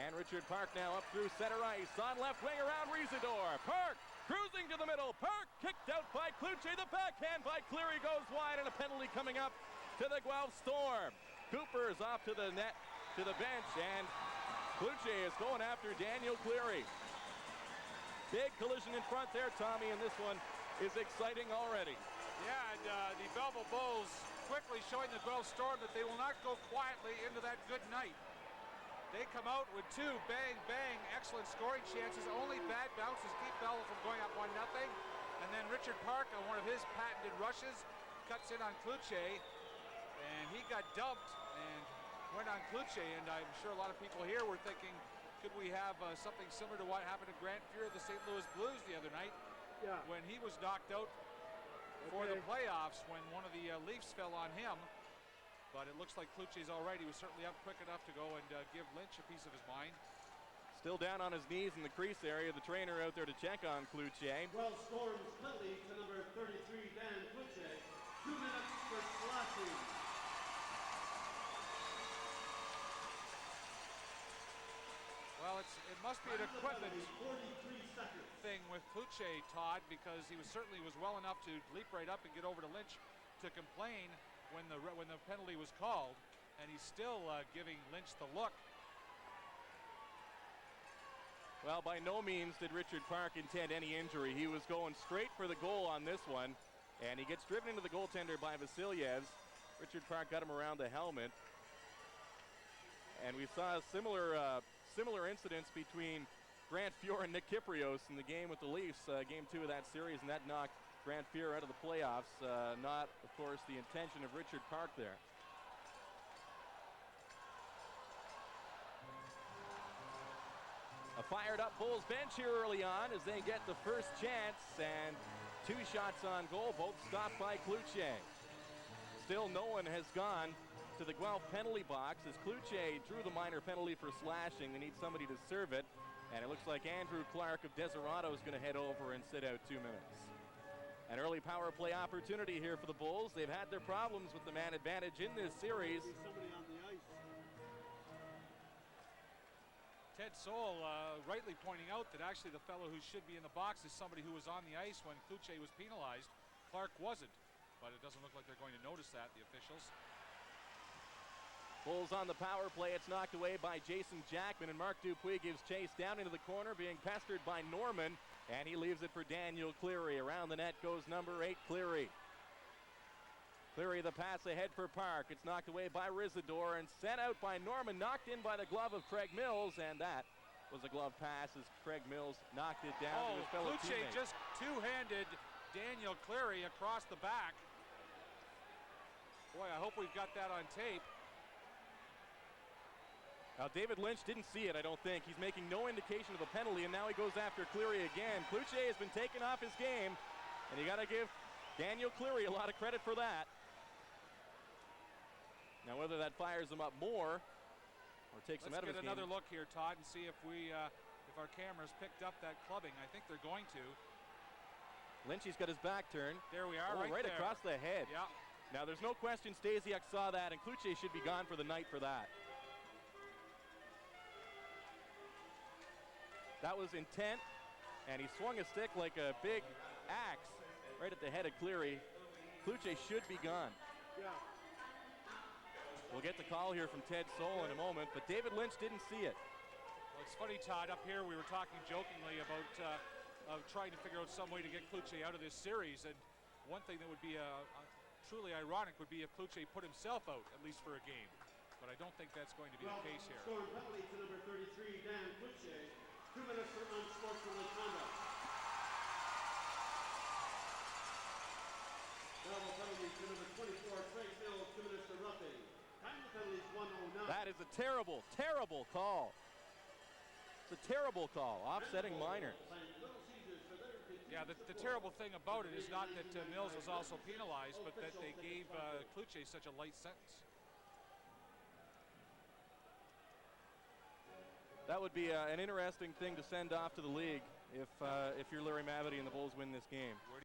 And Richard Park now up through center ice. On left wing around Risador. Park cruising to the middle. Park kicked out by Cloutier. The backhand by Cleary goes wide, and a penalty coming up to the Guelph Storm. Cooper's off to the net, to the bench, and Cloutier is going after Daniel Cleary. Big collision in front there, Tommy, and this one is exciting already. Yeah, and the Belleville Bulls quickly showing the Guelph Storm that they will not go quietly into that good night. They come out with two bang, bang, excellent scoring chances. Only bad bounces keep Belleville from going up 1-0. And then Richard Park, on one of his patented rushes, cuts in on Cloutier, and he got dumped and went on Cloutier. And I'm sure a lot of people here were thinking, could we have something similar to what happened to Grant Fuhr of the St. Louis Blues the other night, when he was knocked out for the playoffs when one of the Leafs fell on him. But it looks like Cloutier's all right. He was certainly up quick enough to go and give Lynch a piece of his mind. Still down on his knees in the crease area. The trainer out there to check on Cloutier. Well, Storm's penalty to number 33, Dan Cloutier. 2 minutes for slashing. Well, it must be an equipment thing with Cloutier, Todd, because he certainly was well enough to leap right up and get over to Lynch to complain when the penalty was called, and he's still giving Lynch the look. Well, by no means did Richard Park intend any injury. He was going straight for the goal on this one, and he gets driven into the goaltender by Vasilyevs. Richard Park got him around the helmet, and we saw a similar incidents between Grant Fuhr and Nick Kyprios in the game with the Leafs, game 2 of that series, and that knocked Grant Fuhr out of the playoffs. Not, of course, the intention of Richard Park there. A fired-up Bulls bench here early on as they get the first chance, and 2 shots on goal, both stopped by Cloutier. Still no one has gone to the Guelph penalty box as Cloutier drew the minor penalty for slashing. They need somebody to serve it, and it looks like Andrew Clark of Deserato is going to head over and sit out 2 minutes. An early power play opportunity here for the Bulls. They've had their problems with the man advantage in this series. Somebody on the ice. Ted Soul rightly pointing out that actually the fellow who should be in the box is somebody who was on the ice when Cloutier was penalized. Clark wasn't, but it doesn't look like they're going to notice that, the officials. Bulls on the power play. It's knocked away by Jason Jackman, and Mark Dupuis gives chase down into the corner, being pestered by Norman, and he leaves it for Daniel Cleary. Around the net goes number 8, Cleary. Cleary the pass ahead for Park. It's knocked away by Risador and sent out by Norman, knocked in by the glove of Craig Mills, and that was a glove pass as Craig Mills knocked it down to his fellow Cloutier teammate. just two-handed Daniel Cleary across the back. Boy, I hope we've got that on tape. Now, David Lynch didn't see it, I don't think. He's making no indication of a penalty, and now he goes after Cleary again. Cloutier has been taken off his game, and you got to give Daniel Cleary a lot of credit for that. Now, whether that fires him up more or takes him out of his game. Let's get another look here, Todd, and see if our cameras picked up that clubbing. I think they're going to. Lynchy's got his back turned. There we are, right there. Across the head. Yeah. Now, there's no question Stasiak saw that, and Cloutier should be gone for the night for that. That was intent, and he swung a stick like a big axe right at the head of Cleary. Cloutier should be gone. Yeah. We'll get the call here from Ted Soul in a moment, but David Lynch didn't see it. Well, it's funny, Todd, up here we were talking jokingly about of trying to figure out some way to get Cloutier out of this series, and one thing that would be truly ironic would be if Cloutier put himself out, at least for a game. But I don't think that's going to be the case here. Storm penalty to number 33, Dan Cloutier. 2 minutes for unsportsmanlike conduct. Double penalty to number 24, Craig Mills. 2 minutes for roughing. Time penalty is 1:09. That is a terrible, terrible call. It's a terrible call, offsetting minor. Yeah, the terrible thing about it is not that Mills was also penalized, but that they gave Cloutier such a light sentence. That would be an interesting thing to send off to the league if you're Larry Mavety and the Bulls win this game.